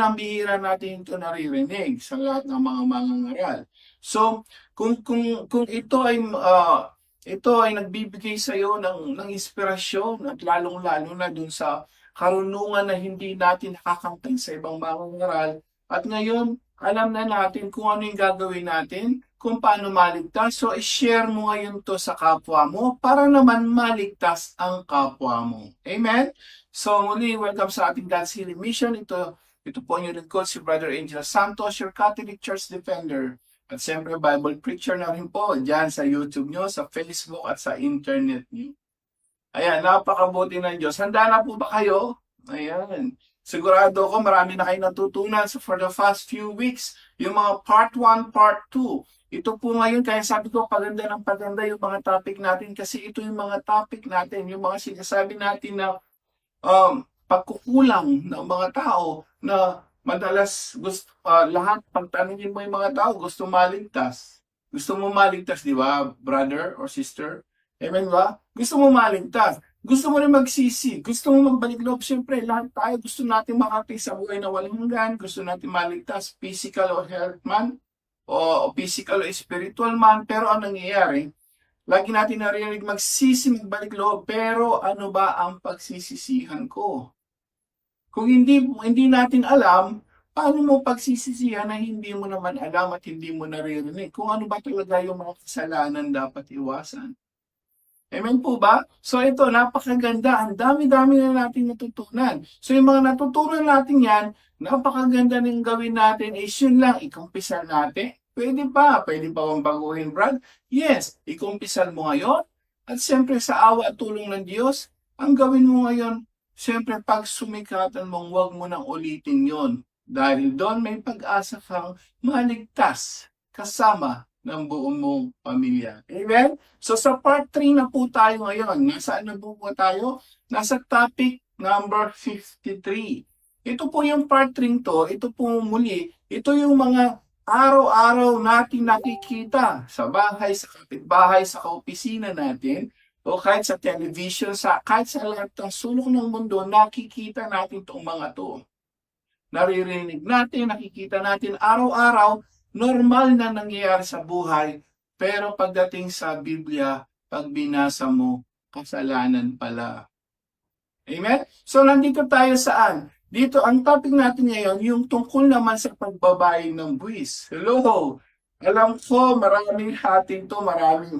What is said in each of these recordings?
bihirang-bihira natin ito naririnig sa lahat ng mga mangangaral. So, kung ito ay nagbibigay sa iyo ng inspirasyon at lalong-lalo na dun sa karunungan na hindi natin nakakamtan sa ibang mangangaral, at ngayon, alam na natin kung ano yung gagawin natin, kung paano maligtas. So, i-share mo ngayon to sa kapwa mo para naman maligtas ang kapwa mo. Amen? So, muli, welcome sa ating God's Healing Mission. Ito po ang inyong lingkod, si Brother Angel Santos, your Catholic Church Defender. At siyempre, Bible Preacher na rin po dyan sa YouTube nyo, sa Facebook at sa internet nyo. Ayan, napakabuti ng Diyos. Handa na po ba kayo? Ayan. Sigurado ko marami na kayo natutunan for the past few weeks. Yung mga part 1, part 2. Ito po ngayon, kaya sabi ko, paganda ng paganda yung mga topic natin kasi ito yung mga topic natin, yung mga sinasabi natin na pagkukulang ng mga tao na madalas lahat, pagtanungin mo yung mga tao, gusto maligtas. Gusto mo maligtas, di ba, brother or sister? Amen ba? Gusto mo maligtas. Gusto mo rin magsisi. Gusto mo magbalik loob. Siyempre, lahat tayo gusto natin makarating sa buhay na walang hanggan. Gusto natin maligtas, physical o health man, o physical o spiritual man. Pero ang nangyayari, lagi natin narinig magsisi, magbalik loob. Pero ano ba ang pagsisisihan ko? Kung hindi natin alam, paano mo pagsisisihan na hindi mo naman alam at hindi mo naririnig? Kung ano ba talaga yung mga kasalanan dapat iwasan? Amen po ba? So ito, napakaganda. Ang dami-dami na natin natutunan. So yung mga natutunan natin yan, napakaganda ng gawin natin is yun lang, ikumpisal natin. Pwede pa bang baguhin, Brad? Yes, ikumpisal mo ngayon. At siyempre sa awa at tulong ng Diyos, ang gawin mo ngayon, siyempre pag sumikatan mong huwag mo nang ulitin yon. Dahil doon may pag-asa kang maligtas kasama ng buong mong pamilya. Amen? So sa part 3 na po tayo ngayon. Nasaan na po tayo? Nasa topic number 53. Ito po yung part 3 to. Ito po muli. Ito yung mga araw-araw natin nakikita sa bahay, sa kapitbahay, sa kaopisina natin, o kahit sa television, kahit sa lahat ng sulok ng mundo, nakikita natin itong mga to. Naririnig natin, nakikita natin araw-araw, normal na nangyayari sa buhay, pero pagdating sa Biblia, pag binasa mo, kasalanan pala. Amen? So, nandito tayo saan? Dito, ang topic natin ngayon, yung tungkol naman sa pagbabayad ng buwis. Hello! Alam ko, maraming hatin to, maraming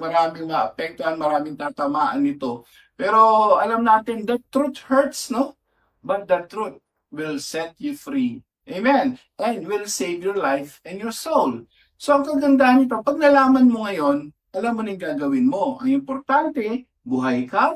maapektuhan, maraming tatamaan nito. Pero alam natin, the truth hurts, no? But the truth will set you free. Amen. And will save your life and your soul. So, ang kagandahan nito, pag nalaman mo ngayon, alam mo na yung gagawin mo. Ang importante, buhay ka,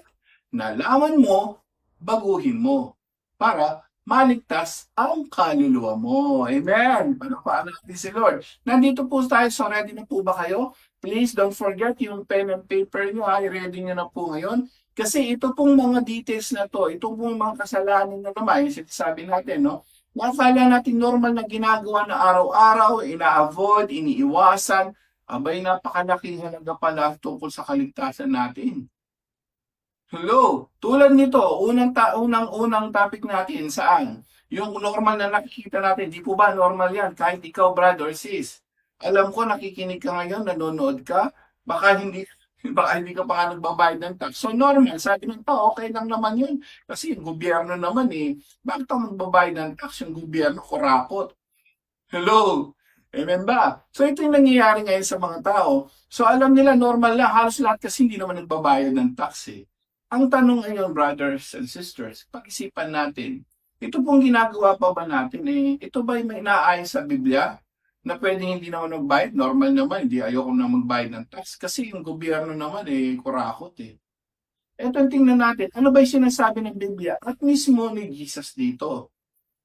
nalaman mo, baguhin mo. Para maligtas ang kaluluwa mo. Amen. Paano natin si Lord? Nandito po tayo. So, ready na po ba kayo? Please don't forget yung pen and paper nyo. I-ready nyo na po ngayon. Kasi ito pong mga details na to, ito pong mga kasalanan na naman, yung sinasabi natin, no? Nakakala natin normal na ginagawa na araw-araw, ina-avoid, iniiwasan, abay napakalaking halaga pala tungkol sa kaligtasan natin. Hello, tulad nito, unang topic natin, saan? Yung normal na nakikita natin, di po ba normal yan? Kahit ikaw, brother or sis. Alam ko, nakikinig ka ngayon, nanonood ka, baka hindi ka pa nga nagbabayad ng tax. So normal, sabi ng tao, okay lang naman yun. Kasi yung gobyerno naman bakit ako magbabayad ng tax? Yung gobyerno, kurakot. Hello? Amen ba? So ito yung nangyayari ngayon sa mga tao. So alam nila, normal lang. Halos lahat kasi hindi naman nagbabayad ng tax Ang tanong ngayon, brothers and sisters, pag-isipan natin, ito pong ginagawa pa ba natin ito ba may inaayon sa Biblia? Na pwedeng hindi naman magbayad, normal naman, hindi ayoko na magbayad ng tax. Kasi yung gobyerno naman, kurakot Ito ang tingnan natin, ano ba yung sinasabi ng Biblia? At mismo ni Jesus dito.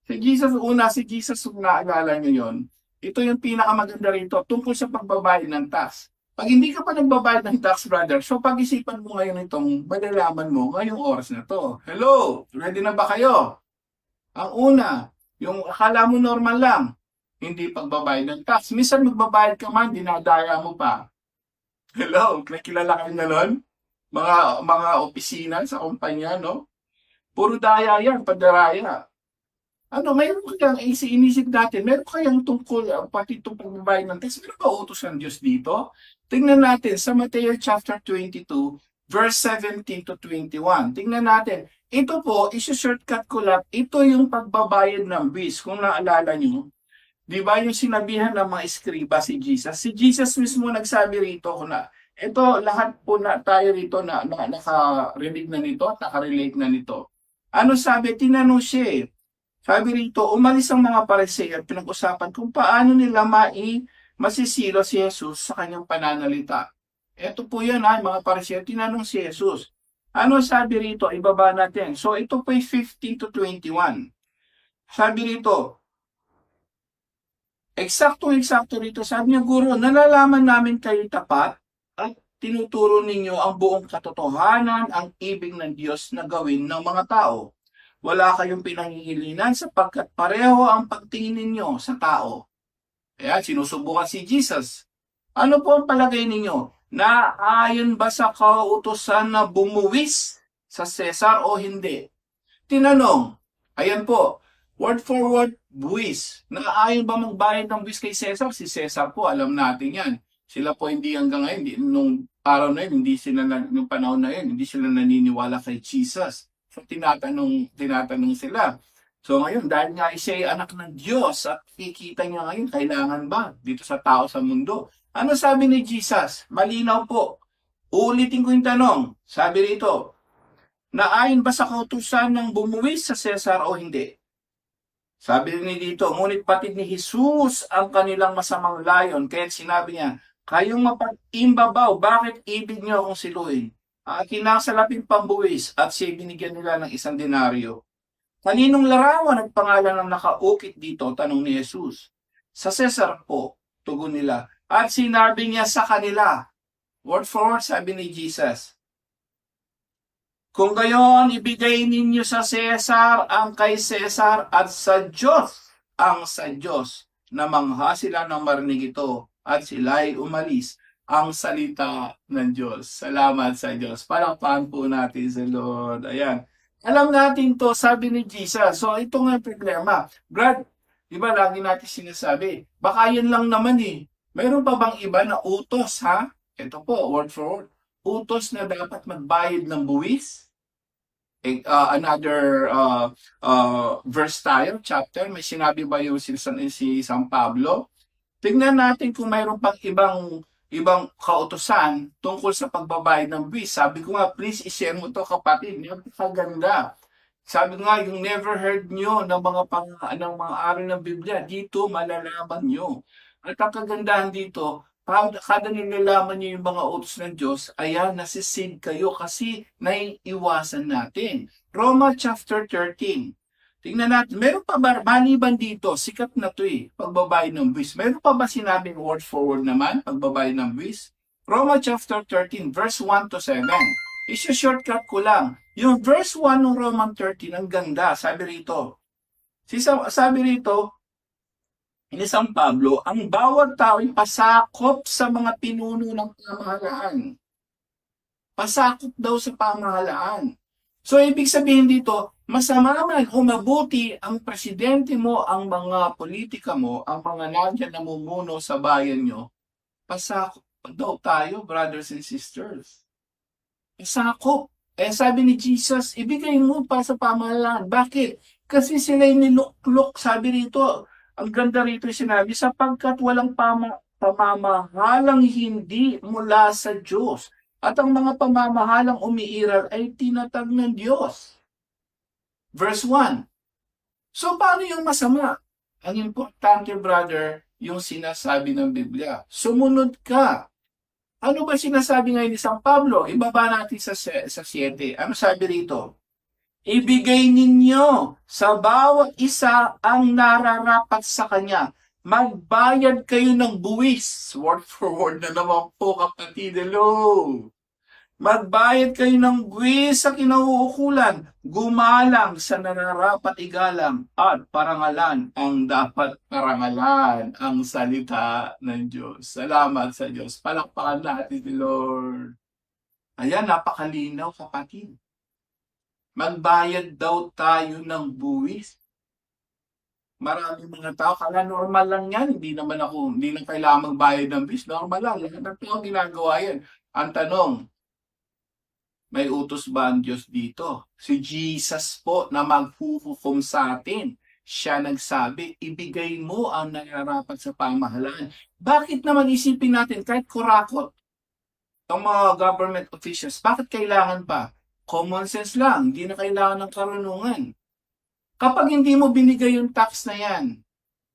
Si Jesus kung naalala nyo yun, ito yung pinakamaganda rito, tungkol sa pagbabayad ng tax. Pag hindi ka pa nagbabayad ng tax, brother, so pag-isipan mo ngayon itong malalaman mo ngayong oras na to. Hello, ready na ba kayo? Ang una, yung akala mo normal lang, hindi pagbabayad ng tax. Minsan magbabayad ka man, dinadaya mo pa. Hello, nakilala kayo na nun? Mga opisina sa kumpanya, no? Puro daya yan, padaraya. Ano, mayroon kayang inisip natin, meron kayang tungkol, pati itong pagbabayad ng tax, meron ba utos ng Diyos dito? Tingnan natin sa Mateo chapter 22, verse 17 to 21. Tingnan natin. Ito po, isi-shortcut ko lang, ito yung pagbabayad ng buwis. Kung naalala nyo, di ba yung sinabihan ng mga eskriba si Jesus? Si Jesus mismo nagsabi rito ko na, ito lahat po na tayo rito na nakarinig na nito at nakarelate na nito. Ano sabi? Tinanong siya eh. Sabi rito, umalis ang mga Pariseo at pinag-usapan kung paano nila masisilo si Jesus sa kanyang pananalita. Ito po yan mga Pariseo, tinanong si Jesus. Ano sabi rito? Ibaba natin. So ito po ay 15 to 21. Sabi rito, eksakto rito, sabi niya, Guro, nalalaman namin kayo tapat at tinuturo ninyo ang buong katotohanan, ang ibig ng Diyos na gawin ng mga tao. Wala kayong pinangingilinan sapagkat pareho ang pagtingin ninyo sa tao. Kaya sinusubukan si Jesus. Ano po ang palagay ninyo? Naayon ba sa kautusan na bumuwis sa Cesar o hindi? Tinanong, ayan po, word for word, buwis. Naayon ba magbayad ng buwis kay Cesar? Si Cesar po, alam natin yan. Sila po hindi hanggang ngayon, nung araw na yun, nung panahon na yun, hindi sila naniniwala kay Jesus. So, tinatanong sila. So, ngayon, dahil nga siya ay anak ng Diyos at kikita niya ngayon, kailangan ba dito sa tao sa mundo? Ano sabi ni Jesus? Malinaw po. Uulitin ko yung tanong. Sabi rito, naayon ba sa kautusan ng bumuwis sa Cesar o hindi? Sabi ni dito, ngunit patid ni Jesus ang kanilang masamang layon. Kaya sinabi niya, kayong mapag-imbabaw, bakit ibig niyo akong siluhin? Kinasalaping pambuwis at siya binigyan nila ng 1 denaryo. Kaninong larawan at pangalan ang nakaukit dito? Tanong ni Jesus. Sa Cesar po, tugon nila. At sinabi niya sa kanila, word for word, sabi ni Jesus, kung gayon, ibigay ninyo sa Cesar ang kay Cesar at sa Diyos ang sa Diyos. Namangha sila ng marinig ito at sila'y umalis ang salita ng Diyos. Salamat sa Diyos. Palakpakan po natin sa Lord. Ayan. Alam natin to, sabi ni Jesus. So, ito nga yung problema. Brad, di ba lagi natin sinasabi, baka yan lang naman eh. Mayroon pa bang iba na utos, ha? Ito po, word for word. Utos na dapat magbayad ng buwis? Another verse tayo, chapter, may sinabi ba yung si San Pablo? Tingnan natin kung mayroon pang ibang kautusan tungkol sa pagbabayad ng buwis. Sabi ko nga, please i-share mo to kapatid. Napakaganda. Sabi ko nga, yung never heard nyo ng ng mga aral ng Biblia, dito malalaman nyo. At ang kagandahan dito, kada nilalaman nyo yung mga utos ng Diyos, ayan, nasisid kayo kasi naiiwasan natin. Roma chapter 13. Tingnan natin, meron pa ba, maliban dito, sikat na to pagbabayad ng buwis. Meron pa ba sinabing word for word naman, pagbabayad ng buwis? Roma chapter 13, verse 1 to 7. Isa-shortcut ko lang. Yung verse 1 ng Roman 13, ang ganda, sabi rito. Sabi rito, ni San Pablo, ang bawat tao ay pasakop sa mga pinuno ng pamahalaan. Pasakop daw sa pamahalaan. So, ibig sabihin dito, masama man o mabuti ang presidente mo, ang mga politika mo, ang mga nandiyan namumuno sa bayan nyo, pasakop daw tayo, brothers and sisters. Pasakop. Sabi ni Jesus, ibigay mo pa sa pamahalaan. Bakit? Kasi sila'y niluklok, sabi rito, ang ganda rito sinabi, sapagkat walang pamamahalang hindi mula sa Diyos. At ang mga pamamahalang umiiral ay tinatag ng Diyos. Verse 1. So, paano yung masama? Ang importante, brother, yung sinasabi ng Biblia. Sumunod ka. Ano ba sinasabi ngayon ni San Pablo? Ibaba natin sa 7. Ano sabi rito? Ibigay ninyo sa bawat isa ang nararapat sa kanya. Magbayad kayo ng buwis. Word for word na naman po, kapatid. Hello. Magbayad kayo ng buwis sa kinauukulan. Gumalang sa nararapat igalang at parangalan ang dapat parangalan ang salita ng Diyos. Salamat sa Diyos. Palakpakan natin si Lord. Ayan, napakalinaw, kapatid. Magbayad daw tayo ng buwis. Maraming mga tao, kala normal lang yan, hindi na kailangan magbayad ng fees, normal lang, lahat ng tao ginagawa yan. Ang tanong, may utos ba ang Diyos dito? Si Jesus po na maghuhukom sa atin. Siya nagsabi, ibigay mo ang nararapat sa pamahalaan. Bakit naman isipin natin, kahit kurakot, ang mga government officials, bakit kailangan pa? Common sense lang, hindi na kailangan ng karunungan. Kapag hindi mo binigay yung tax na yan,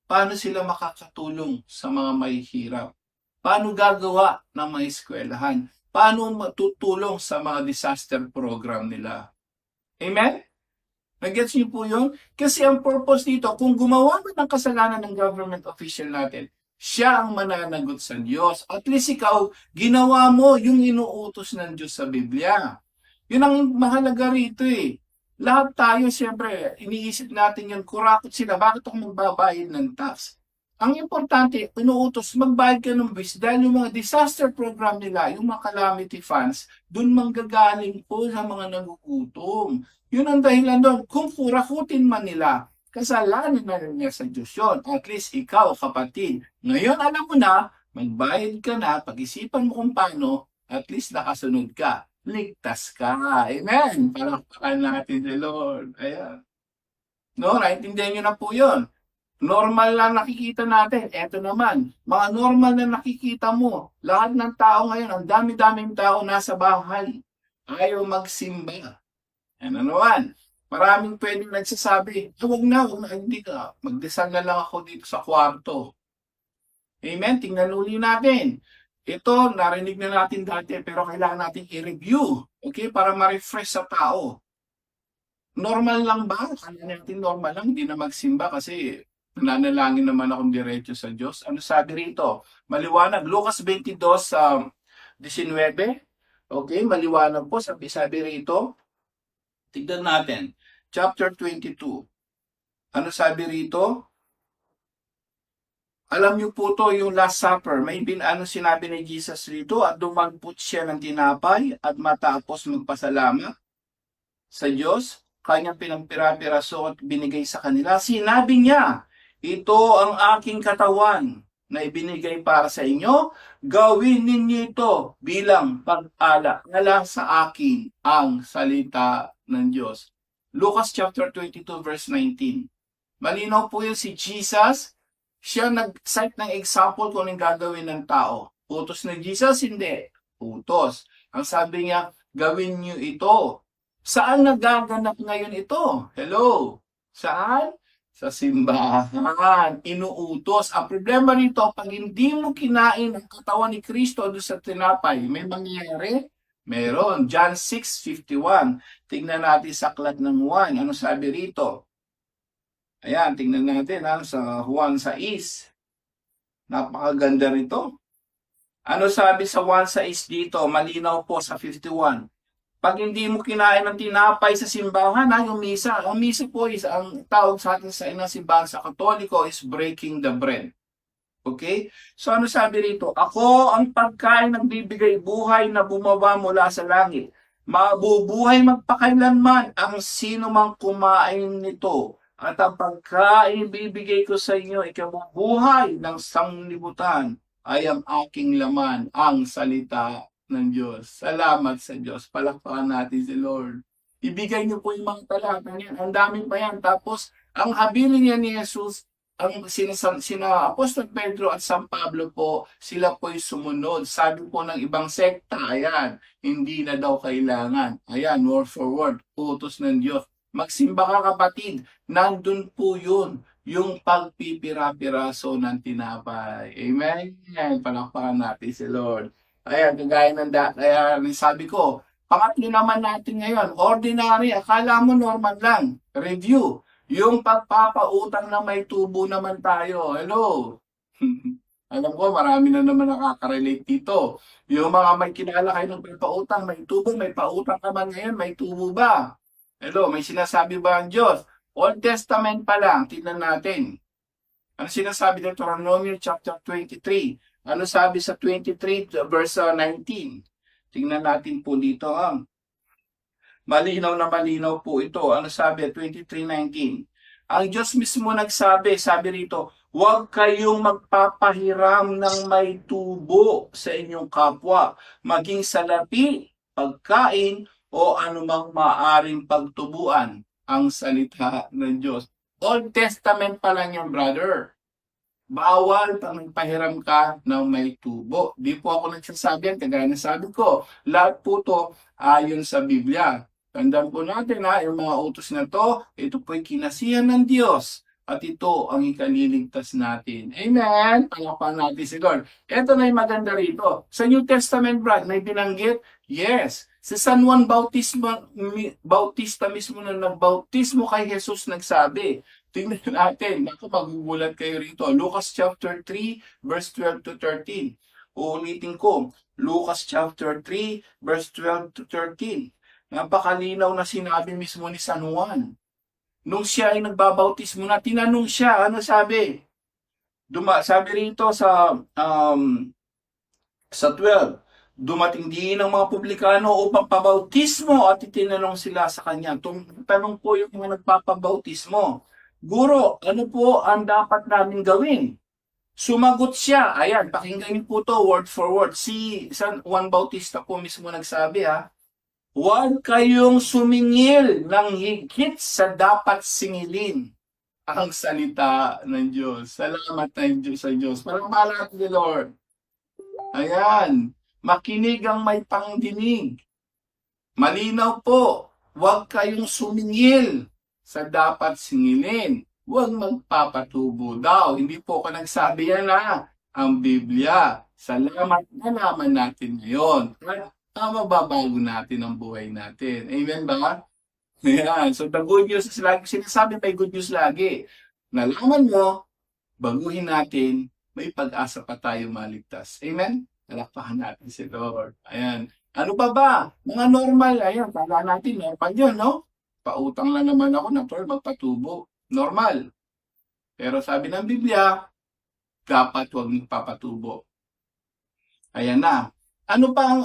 paano sila makakatulong sa mga mahihirap? Paano gagawa ng mga eskwelahan? Paano matutulong sa mga disaster program nila? Amen? Nag-gets niyo po yun? Kasi ang purpose dito, kung gumawa man ng kasalanan ng government official natin, siya ang mananagot sa Diyos. At least ikaw, ginawa mo yung inuutos ng Diyos sa Biblia. Yun ang mahalaga rito eh. Lahat tayo, siyempre, iniisip natin yun, kurakot sila, bakit ako magbabayad ng tax? Ang importante, inuutos, magbayad ka ng buwis dahil yung mga disaster program nila, yung mga calamity funds, dun manggagaling po sa mga nagugutom. Yun ang dahilan doon. Kung kurakutin man nila, kasalanan na niya sa Diyos yun. At least ikaw, kapatid, ngayon alam mo na, magbayad ka na, pag-isipan mo kung paano, at least nakasunod ka. Ligtas ka. Amen. Palakpakan natin si Lord. Ayan. No, naintindihan nyo na po yun. Normal lang nakikita natin. Eto naman, mga normal na nakikita mo. Lahat ng tao ngayon, ang dami-daming tao nasa bahay. Ayaw magsimba. Ano naman? Maraming pwedeng nagsasabi, huwag na, hindi ka. Magdasal na lang ako dito sa kwarto. Amen? Tingnan uli natin. Ito, narinig na natin dati, pero kailangan natin i-review. Okay? Para ma-refresh sa tao. Normal lang ba? Kaya natin normal lang, hindi na magsimba kasi nananalangin naman akong diretso sa Diyos. Ano sabi rito? Maliwanag. Lucas 22, 19. Okay, maliwanag po. Sabi rito. Tignan natin. Chapter 22. Ano sabi rito? Alam niyo po to yung Last Supper. May sinabi ni Jesus rito at dumagpot siya ng tinapay at matapos magpasalamat sa Diyos, kanyang pinampira-piraso at binigay sa kanila. Sinabi niya, ito ang aking katawan na ibinigay para sa inyo. Gawin ninyo ito bilang pag-ala. Ngala sa akin ang salita ng Diyos. Lucas chapter 22 verse 19. Malinaw po yun si Jesus. Siya nag-cite ng example kung anong gagawin ng tao. Utos ng Jesus? Hindi. Utos. Ang sabi niya, gawin niyo ito. Saan nagaganap ngayon ito? Hello? Saan? Sa simbahan. Inuutos. Ang problema nito, pag hindi mo kinain ang katawan ni Kristo doon sa tinapay, may mangyayari? Meron. John 6:51. Tingnan natin sa aklat ng Juan. Ano sabi rito? Ayan, tingnan natin sa Juan 6. Napakaganda rito. Ano sabi sa Juan 6 dito? Malinaw po sa 51. Pag hindi mo kinain ng tinapay sa simbahan, yung misa. Ang misa po is, ang tawag sa atin sa inang simbahan sa Katoliko is breaking the bread. Okay? So ano sabi rito? Ako ang pagkain ng bibigay buhay na bumaba mula sa langit. Mabubuhay magpakailanman ang sino mang kumain nito. At ang pagkain bibigay ko sa inyo, ikabubuhay ng sanglibutan ay ang aking laman, ang salita ng Diyos. Salamat sa Diyos. Palakpakan natin si Lord. Ibigay niyo po yung mga talata niyan. Ang daming pa yan. Tapos, ang habilin niya ni Jesus, ang sina Apostol Pedro at San Pablo po, sila po'y sumunod. Sabi po ng ibang sekta, ayan, hindi na daw kailangan. Ayan, word for word, utos ng Diyos. Magsimba ka kapatid, nandun po yun, yung pagpipira-piraso ng tinapay. Amen? Palakpakan natin si Lord. Ayan, kagaya kaya sabi ko, pangatlo naman natin ngayon, ordinary, akala mo normal lang. Review, yung pagpapautang na may tubo naman tayo. Hello? Alam ko, marami na naman nakaka-relate dito. Yung mga may kinala kayo ng pautang, may tubo, may pautang ka man ngayon, may tubo ba? Hello, may sinasabi ba ang Diyos? Old Testament pa lang, tignan natin. Ano sinasabi ng Deuteronomy chapter 23? Ano sabi sa 23 verse 19? Tingnan natin po dito. Malinaw na malinaw po ito. Ano sabi? 23:19. Ang Diyos mismo nagsabi, sabi rito, huwag kayong magpapahiram ng may tubo sa inyong kapwa, maging salapi, pagkain, o anumang maaring pagtubuan. Ang salita ng Diyos. Old Testament pa lang yan, brother. Bawal pang magpahiram ka ng may tubo. Di po ako nagsasabi yan, kagaya na sabi ko. Lahat po to ayon sa Biblia. Tandaan po natin yung mga utos na to, ito po'y kinasihan ng Diyos. At ito ang ikaliligtas natin. Amen? Palapakan natin si Lord. Ito na yung maganda rito. Sa New Testament, Brad, may binanggit? Yes. Sa San Juan Bautista mismo na nagbautismo kay Jesus nagsabi, tingnan natin, naku, magugulat kayo rito. Lucas chapter 3, verse 12 to 13. Uulitin ko, Lucas chapter 3, verse 12 to 13. Napakalinaw na sinabi mismo ni San Juan. Nung siya ay nagbabautismo na, tinanong siya, ano sabi? Sabi rito sa 12, dumating din ang mga publikano upang pabautismo at itinanong sila sa kanya. Tanong po yung mga nagpapabautismo, Guro, ano po ang dapat namin gawin? Sumagot siya. Ayan, pakinggan niyo po to word for word. Si San Juan Bautista po mismo nagsabi huwag kayong sumingil ng higit sa dapat singilin. Ang salita ng Diyos. Salamat ng Diyos sa Diyos. Parang malat ni Lord. Ayan. Makinig ang may pangdinig. Malinaw po. Huwag kayong sumingil sa dapat singilin. Huwag magpapatubo daw. Hindi po ako nagsabi yan ang Biblia. Salamat na naman natin ngayon. Mababago natin ang buhay natin. Amen ba? Ayan. So the good news is lagi sinasabi, may good news lagi. Nalaman mo, baguhin natin, may pag-asa pa tayo maligtas. Amen? Nalakpahan natin si Lord. Ayan. Ano pa ba? Mga normal. Ayan, kala natin, normal yun, no? Pautang lang naman ako na magpatubo. Normal. Pero sabi ng Biblia, dapat huwag magpapatubo. Ayan na. Ano pa?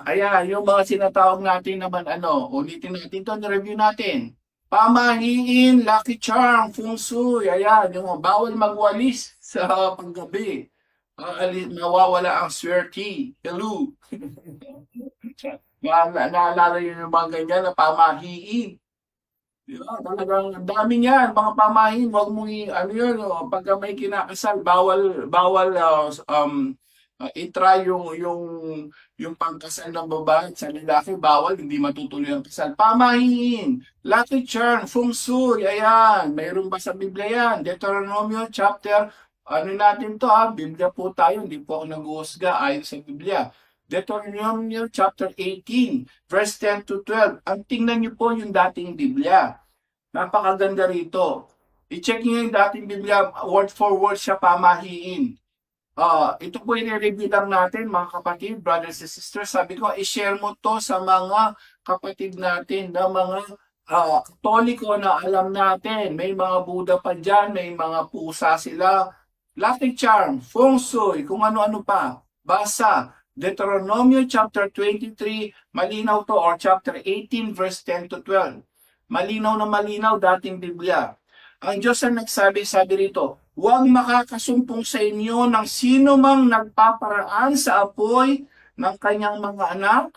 Ayan, yung mga sinatawag natin naman, ulitin natin ito, review natin. Pamahiin, lucky charm, feng shui, ayan, yung bawal magwalis sa paggabi. Nawawala ang swerte. Hello. Naalala yun yung mga ganyan na pamahiin. Diba? Talagang dami niyan, mga pamahiin, wag mo pagka may kinakasal, bawal i-try yung pangkasal ng babae sa lalaki, bawal, hindi matutuloy ang kasal. Pamahiin, lucky charm, feng shui, ayan, mayroon ba sa Biblia yan? Deuteronomio chapter, natin to Biblia po tayo, hindi po ako nag-uusga ayon sa Biblia. Deuteronomio chapter 18, verse 10 to 12. Ang tingnan niyo po yung dating Biblia. Napakaganda rito. I-check niyo yung dating Biblia, word for word siya pamahiin. Ito po i-review lang natin, mga kapatid, brothers and sisters. Sabi ko, i-share mo to sa mga kapatid natin na mga Katoliko na alam natin. May mga Buddha pa dyan, may mga pusa sila. Lucky charm, feng shui, kung ano-ano pa. Basa, Deuteronomio chapter 23, malinaw to, or chapter 18, verse 10 to 12. Malinaw na malinaw, dating Biblia. Ang Diyos ang nagsabi rito, huwag makakasumpong sa inyo ng sino mang nagpaparaan sa apoy ng kanyang mga anak,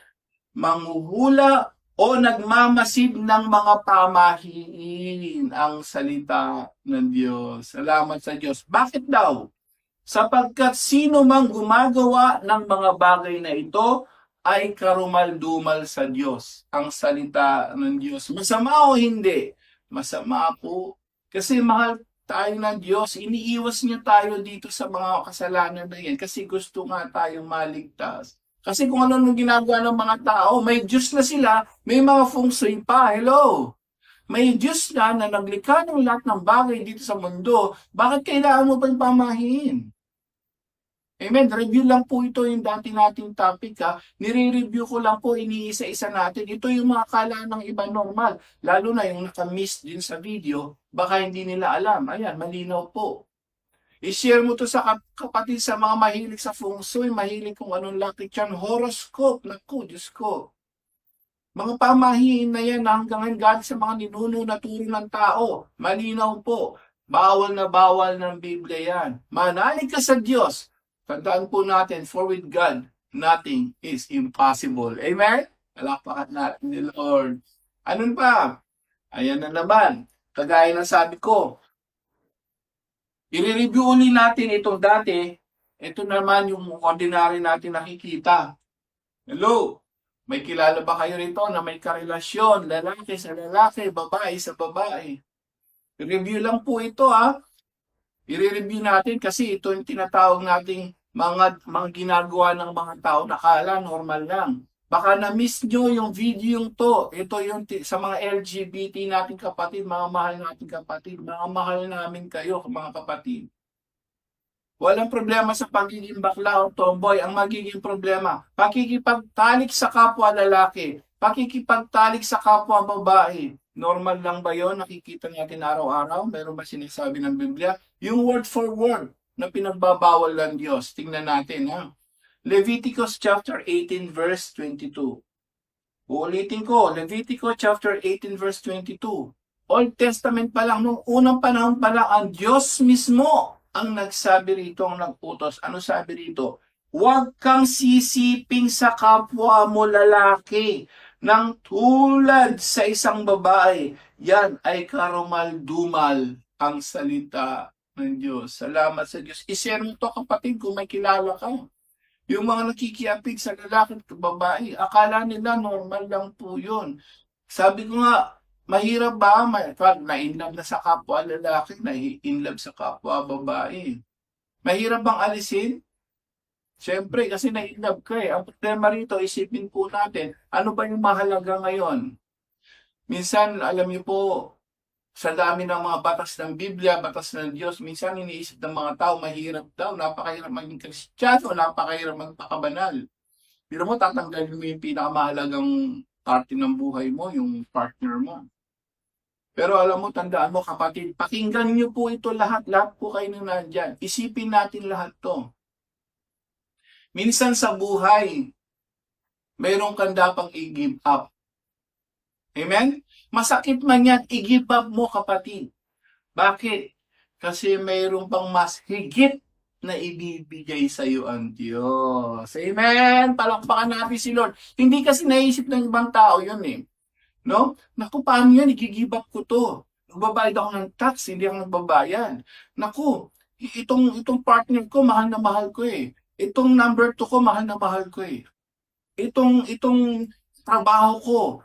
manghuhula, o nagmamasid ng mga pamahiin. Ang salita ng Diyos. Salamat sa Diyos. Bakit daw? Sapagkat sino mang gumagawa ng mga bagay na ito ay karumal-dumal sa Diyos. Ang salita ng Diyos. Masama o hindi? Masama po. Kasi mahal tayo ng Diyos, iniiwas niya tayo dito sa mga kasalanan na yan kasi gusto nga tayong maligtas. Kasi kung ano nung ginagawa ng mga tao, may Diyos na sila, may mga feng shui pa. Hello! May Diyos na naglikha ng lahat ng bagay dito sa mundo. Bakit kailangan mo pa pamahiin? Amen. Review lang po ito yung dati nating topic Nire-review ko lang po, iniisa-isa natin. Ito yung mga akala ng iba normal. Lalo na yung naka-miss din sa video, baka hindi nila alam. Ayan, malinaw po. I-share mo to sa kapatid sa mga mahilig sa feng shui, mahilig kung anong lucky charm, horoscope. Naku, Diyos ko. Mga pamahiin na yan na hanggang ngayon galing sa mga ninuno na turo ng tao. Malinaw po. Bawal na bawal ng Biblia yan. Manalig ka sa Diyos. Tandaan po natin, for with God, nothing is impossible. Amen? Palakpakan natin ni Lord. Anong pa? Ayan na naman. Kagaya ng sabi ko, i-review ulit natin itong dati. Ito naman yung ordinary natin nakikita. Hello? May kilala ba kayo rito na may karelasyon, lalaki sa lalaki, babae sa babae? Review lang po ito I-review natin kasi ito yung tinatawag nating mga ginagawa ng mga tao na kala normal lang. Baka na-miss nyo yung video yung to. Ito yung sa mga LGBT nating kapatid, mga mahal nating kapatid, mga mahal namin kayo, mga kapatid. Walang problema sa pagiging bakla o tomboy. Ang magiging problema, pakikipagtalik sa kapwa lalaki, pakikipagtalik sa kapwa babae. Normal lang ba yon? Nakikita natin araw-araw? Meron ba sinasabi ng Biblia? Yung word for word na pinagbabawal ng Diyos. Tingnan natin Leviticus chapter 18 verse 22. Uulitin ko, Leviticus chapter 18 verse 22. Old Testament pa lang, nung unang panahon pa lang, ang Diyos mismo ang nagsabi rito, ang nagputos. Ano sabi rito? Huwag kang sisiping sa kapwa mo lalaki ng tulad sa isang babae. Yan ay karumal-dumal ang salita ng Diyos. Salamat sa Diyos. I-share mo to kapatid kung may kilala ka. Yung mga nakikiapig sa lalaki at babae, akala nila normal lang po yun. Sabi ko nga, mahirap ba? Na-inlove na sa kapwa lalaki, na-inlove sa kapwa babae. Mahirap bang alisin? Siyempre, kasi na-inlove ka Ang problema rito, isipin po natin, ano ba yung mahalaga ngayon? Minsan, alam niyo po, sa dami ng mga batas ng Biblia, batas ng Diyos, minsan iniisip ng mga tao, mahirap daw, napakahirap maging Kristiyano, napakahirap magpakabanal. Pero mo, tatanggalin mo yung pinakamahalagang parte ng buhay mo, yung partner mo. Pero alam mo, tandaan mo kapatid, pakinggan niyo po ito lahat po kayo nang nandyan. Isipin natin lahat to. Minsan sa buhay, mayroon kang dapang i-give up. Amen? Masakit man yan, i-give up mo kapatid. Bakit? Kasi mayroon pang mas higit na ibibigay sa iyo ang Diyos. Amen? Palakpakan natin si Lord. Hindi kasi naisip ng ibang tao yun No? Naku, paano yan? I-give up ko to. Nagbabayad ako ng tax, hindi ako nagbabayad. Naku, itong partner ko, mahal na mahal ko Itong number 2 ko, mahal na mahal ko Itong trabaho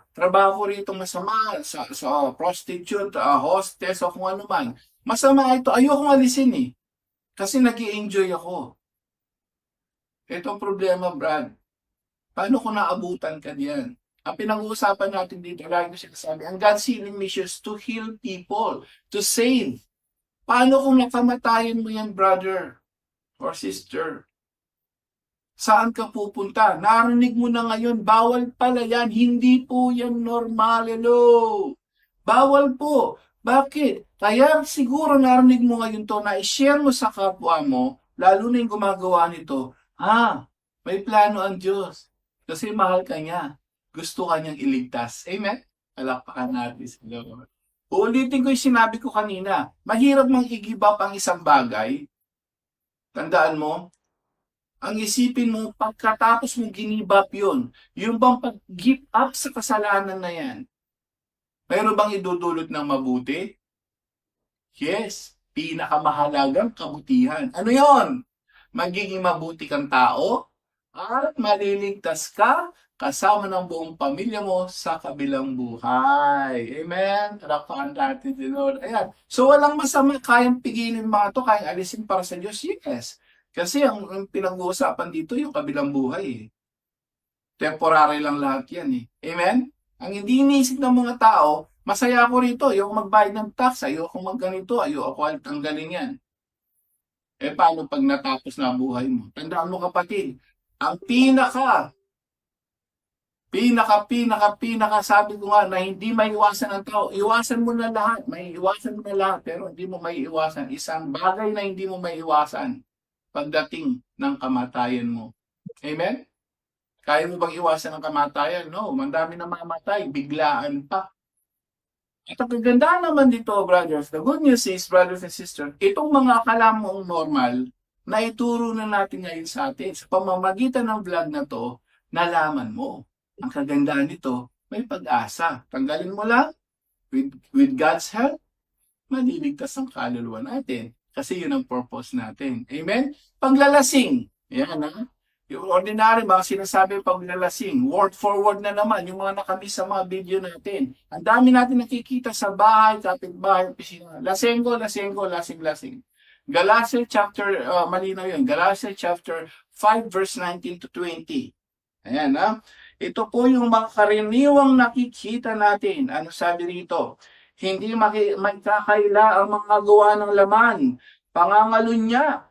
ko rito masama, sa prostitute, hostess, o kung ano man. Masama ito, ayokong alisin Kasi nag-i-enjoy ako. Itong problema, Brad. Paano ko naabutan ka diyan? Ang pinag-uusapan natin dito, lagi ko sinasabi, ang God's healing mission is to heal people, to save. Paano kung nakamatayan mo yan, brother or sister? Saan ka pupunta? Narinig mo na ngayon, bawal pala yan. Hindi po yan normal. Hello? Bawal po. Bakit? Kaya siguro narinig mo ngayon to na i-share mo sa kapwa mo, lalo na yung gumagawa nito, may plano ang Diyos. Kasi mahal ka niya. Gusto ka niyang iligtas. Amen? Palakpakan natin si Lord. Uulitin ko yung sinabi ko kanina. Mahirap mang i-give up ang isang bagay. Tandaan mo, ang isipin mo, pagkatapos mo give up yun, yung bang pag-give up sa kasalanan na yan, mayroon bang idudulot ng mabuti? Yes. Pinakamahalagang kabutihan. Ano yon? Magiging mabuti kang tao at maliligtas ka kasama ng buong pamilya mo sa kabilang buhay. Amen? Palakpakan natin si Lord. Ayan. So, walang masama. Kayang pigilin mga to, kayang alisin para sa Diyos? Yes. Kasi ang pinag-uusapan dito, yung kabilang buhay. Temporary lang lahat yan Amen? Ang hindi iniisip ng mga tao, masaya ako rito, ayoko magbayad ng tax, ayoko magganito, ayoko tanggalin yan. Paano pag natapos na buhay mo? Tandaan mo kapatid, ang pinaka sabi ko nga na hindi maiwasan ng tao, iwasan mo na lahat, pero hindi mo maiiwasan. Isang bagay na hindi mo maiiwasan pagdating ng kamatayan mo. Amen? Kaya mo bang iwasan ang kamatayan? No, mandami na mamatay, biglaan pa. At ang kagandahan naman dito, brothers, the good news is, brothers and sisters, itong mga akala mong normal, na ituro na natin ngayon sa atin. Sa pamamagitan ng vlog na to, nalaman mo. Ang kagandahan nito, may pag-asa. Tanggalin mo lang, with God's help, maliligtas ang kaluluwa natin. Kasi yun ang purpose natin. Amen? Paglalasing. Yan ha. Yung ordinary, mga sinasabi paglalasing. Word for word na naman, yung mga nakamiss sa mga video natin. Ang dami natin nakikita sa bahay, kapitbahay, opisina. Lasenggo, lasenggo, lasing-lasing. Galatians chapter, malinaw yun. Galatians chapter 5 verse 19 to 20. Ayan ha. Ito po yung mga karaniwang nakikita natin. Ano sabi rito? Hindi magkakaila ang mga gawa ng laman. Pangangalunya,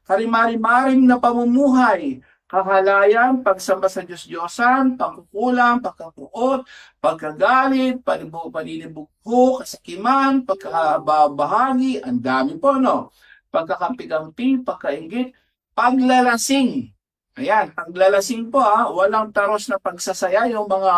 karimari-maring na pamumuhay, kakalayan, pagsamba sa Diyos-Diyosan, pagkukulang, pagkapuot, pagkagalit, paninibugho, kasakiman, pagkababahagi, ang dami po, no? Pagkakampi-kampi, pagkaingit, paglalasing. Ayan, paglalasing po walang taros na pagsasaya, yung mga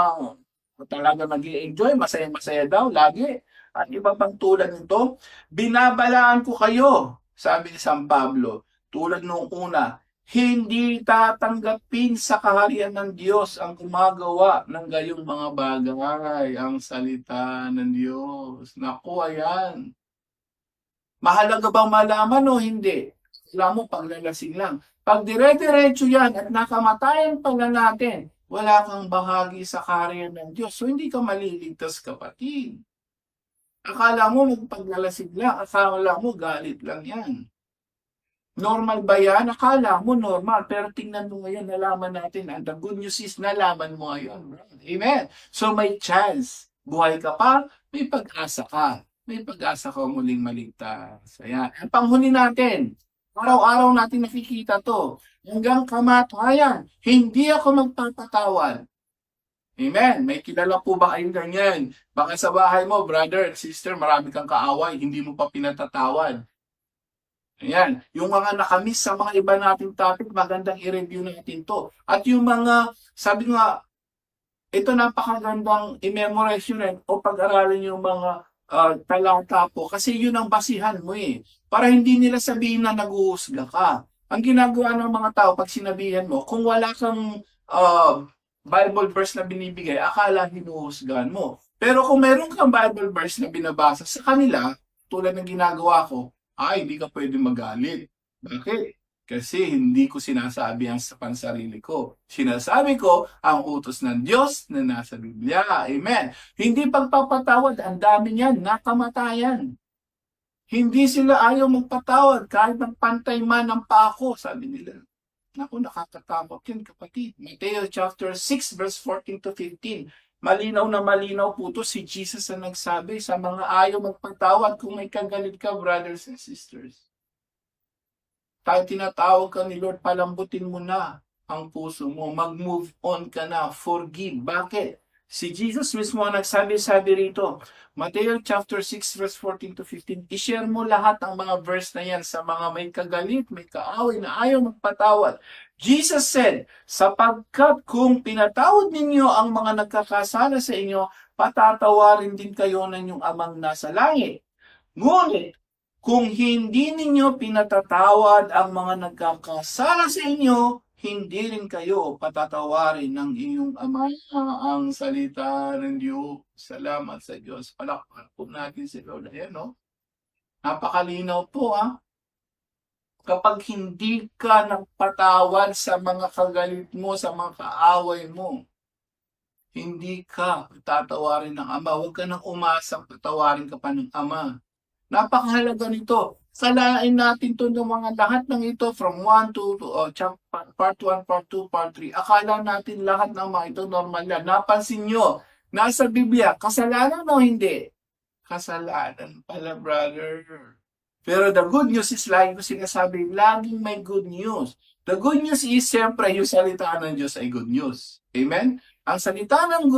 talaga nag-i-enjoy, masaya-masaya daw, lagi. At iba pang tulad nito, binabalaan ko kayo, sabi ni San Pablo, tulad nung una, hindi tatanggapin sa kaharian ng Diyos ang gumagawa ng gayong mga bagay, ang salita ng Diyos. Naku, ayan. Mahalaga bang malaman o hindi? Alam mo, paglalasing lang. Pag dire-diretso yan at nakamatayan pala natin, wala kang bahagi sa kaharian ng Diyos. So, hindi ka maliligtas, kapatid. Akala mo magpaglalasing lang, akala mo galit lang yan. Normal ba yan? Akala mo normal, pero tingnan mo ngayon, nalaman natin. And the good news is, nalaman mo ngayon. Amen? So may chance. Buhay ka pa, may pag-asa ka. May pag-asa ka muling maligtas. Ayan. Ang panghuli natin, araw-araw natin nakikita to. Hanggang kamatayan, hindi ako magpapatawad. Amen. May kilala po ba kayong ganyan? Baka sa bahay mo, brother, sister, marami kang kaaway, hindi mo pa pinatatawad. Ayan, yung mga nakamiss sa mga iba nating topic, magandang i-review natin to. At yung mga, sabi nga, ito napakagandang i-memorize yun o pag-aralin yung mga talata po. Kasi yun ang basihan mo Para hindi nila sabihin na nag-uusga ka. Ang ginagawa ng mga tao pag sinabihan mo, kung wala kang Bible verse na binibigay, akala hinuhusgahan mo. Pero kung meron kang Bible verse na binabasa sa kanila, tulad ng ginagawa ko, hindi ka pwede magalit. Bakit? Kasi hindi ko sinasabi ang sa pansarili ko. Sinasabi ko ang utos ng Diyos na nasa Biblia. Amen. Hindi pagpapatawad, ang dami niyan, nakamatayan. Hindi sila ayaw magpatawad kahit magpantay man ng pako, sabi nila. Naku, nakakatakot yan, kapatid. Mateo chapter 6 verse 14 to 15. Malinaw na malinaw po to, si Jesus ang nagsabi sa mga ayaw magpatawad kung may kagalit ka, brothers and sisters. Tayo tinatawag ka ni Lord, palambutin mo na ang puso mo, mag-move on ka na, forgive. Bakit? Si Jesus mismo ang nagsabi rito, Mateo chapter 6 verse 14 to 15, i-share mo lahat ang mga verse na yan sa mga may kagalit, may kaaway na ayaw magpatawad. Jesus said, sapagkat kung pinatawad ninyo ang mga nagkakasala sa inyo, patatawarin din kayo ng inyong amang nasa langit. Ngunit, kung hindi ninyo pinatatawad ang mga nagkakasala sa inyo, hindi rin kayo patatawarin ng iyong ama. Ang salita ng Diyos. Salamat sa Diyos. Palakpan po natin si Lord. Ayan, no? Napakalinaw po, Kapag hindi ka nagpatawad sa mga kagalit mo, sa mga kaaway mo, hindi ka tatawarin ng ama. Huwag ka nang umasang patawarin ka pa ng ama. Napakahalaga nito. Salain natin to ng mga lahat ng ito from 1 to part 1, part 2, part 3. Akala natin lahat ng mga ito normal yan. Napansin nyo, nasa Biblia, kasalanan o hindi? Kasalanan pala, brother. Pero the good news is, lagi ko sinasabi, laging may good news. The good news is, siyempre, yung salita ng Diyos ay good news. Amen? Ang salita ng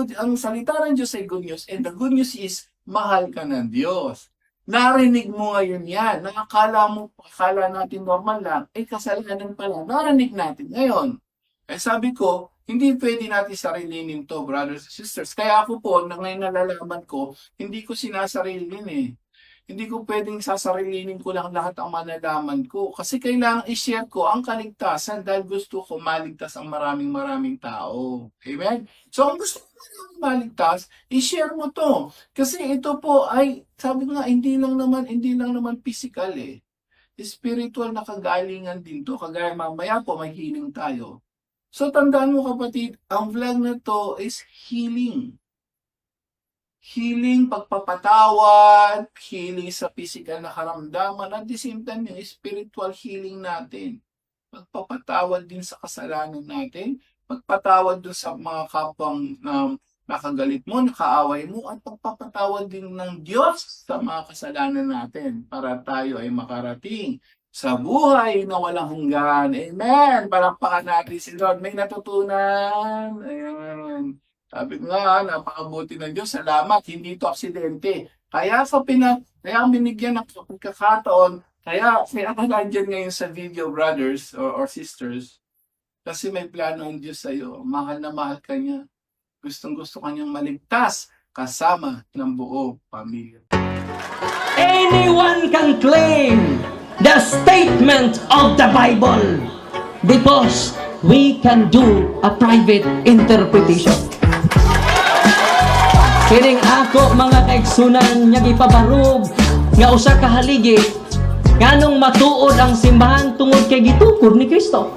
Diyos ay good news, and the good news is, mahal ka ng Diyos. Narinig mo ngayon yan. Akala natin normal lang, kasalanan pala. Narinig natin ngayon. Eh sabi ko, hindi pwede natin sarilinin to, brothers and sisters. Kaya ako po, na ngayon nalalaman ko, hindi ko sinasarilin eh. Hindi ko pwedeng sasarilinin ko lang lahat ang malalaman ko. Kasi kailangan i-share ko ang kaligtasan dahil gusto ko maligtas ang maraming tao. Amen? So, ang gusto ko maligtas, i-share mo to. Kasi ito po ay, sabi ko nga, hindi lang naman physical eh. Spiritual na kagalingan din to. Kagaya mamaya po, may healing tayo. So, tandaan mo kapatid, ang vlog na to is healing. Healing, pagpapatawad, healing sa physical na karamdaman, at the same time yung spiritual healing natin. Pagpapatawad din sa kasalanan natin, pagpatawad din sa mga kapwang nakagalit mo, nakaaway mo, at pagpapatawad din ng Diyos sa mga kasalanan natin para tayo ay makarating sa buhay na walang hanggan. Amen! Palakpakan natin si Lord. May natutunan. Ayan. Sabi ko nga, napakabuti ng Diyos. Salamat. Hindi ito aksidente. Kaya binigyan ng pagkakataon, kaya nandiyan ngayon sa video, brothers or sisters, kasi may plano ang Diyos sa iyo. Mahal na mahal ka niya. Gustong-gusto ka niyang maligtas kasama ng buong pamilya. Anyone can claim the statement of the Bible because we can do a private interpretation. Kining ako mga kaigsunan nga gipabarog nga usa ka haligi nganong matuod ang simbahan tungod kay gitukod ni Kristo.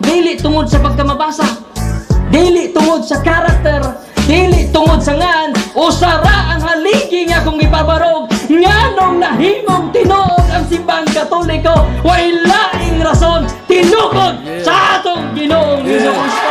Dili tungod sa pagkamabasa, dili tungod sa karakter, dili tungod sa ngan, usara ang haligi nga kung gipabarog nganong nahimong tinuod ang simbahan Katoliko, way laing rason tinukod sa atong Ginoong Hesus-Kristo.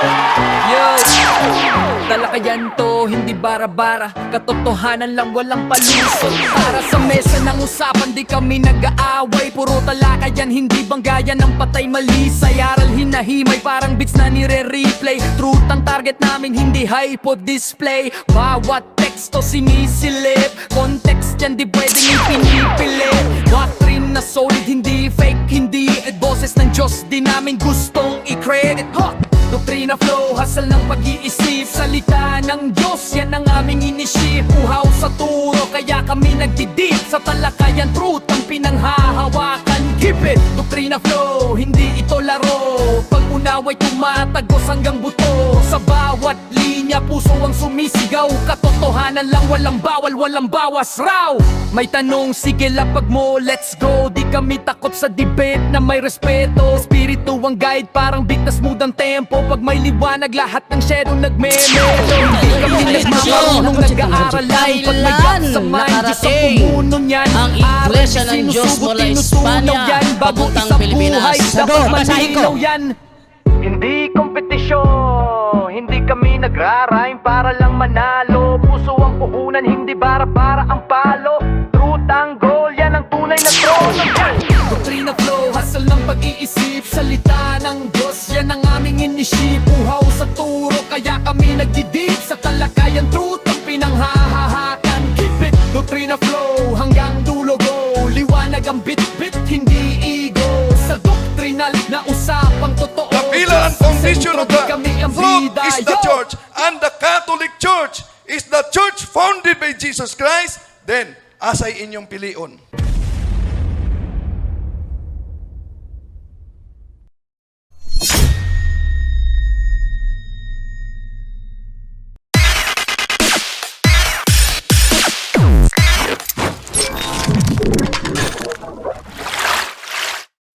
Talakayan to, hindi bara-bara, katotohanan lang walang palusot. Para sa mesa ng usapan, di kami nag-aaway. Puro talakayan, hindi banggayan ng patay malisay. Aral hinahimay, parang beats na nire-replay. Truth ang target namin, hindi hypo display. Bawat teksto sinisilip, context yan di pwedeng ipinipilit. Doctrine na solid, hindi fake, hindi at boses ng Diyos, di namin gustong i-credit. Doktrina flow, hasal ng pag-iisip, salita ng Diyos, yan ang aming inisip. Uhaw sa turo, kaya kami nagdidip sa talakayan, truth ang pinanghahawakan. Keep it! Doktrina flow, hindi ito laro. Pag-unaway tumatagos hanggang buto. Sa bawat linya, puso ang sumisigaw. Katotohanan lang, walang bawal, walang bawas raw. May tanong, sige lapag mo, let's go. Di kami takot sa debate na may respeto. Spirito ang guide, parang bigtas mood ang tempo. Pag may liwanag, lahat ng shadow nagme-medo. Hindi kami nagmamarunong nag-aaral lang. Pag may gap sa mind, Diyos ang pumuno niyan. Ang Iglesia ng Diyos mula Espanya papuntang Pilipinas. Sagot, basahin ko yan. Hindi kompetisyon, hindi kami nagrarime para lang manalo. Puso ang puhunan, hindi bara-bara ang palo. Truth ang goal, yan ang tunay na trono. Doktrina flow, hasal ng pag-iisip, salita ng Diyos, yan ang aming inisip. Uhaw sa turo, kaya kami nagdidip sa talakayan. Truth ang pinanghahahakan. Keep it, doktrina flow, hanggang dulo go. Liwanag ang bit-bit, hindi ego. Sa doktrinal na usapang totoo. The pillar and foundation of the Kami ang truth bida. is the church, and the Catholic Church is the church founded by Jesus Christ. Then, asay inyong pilion.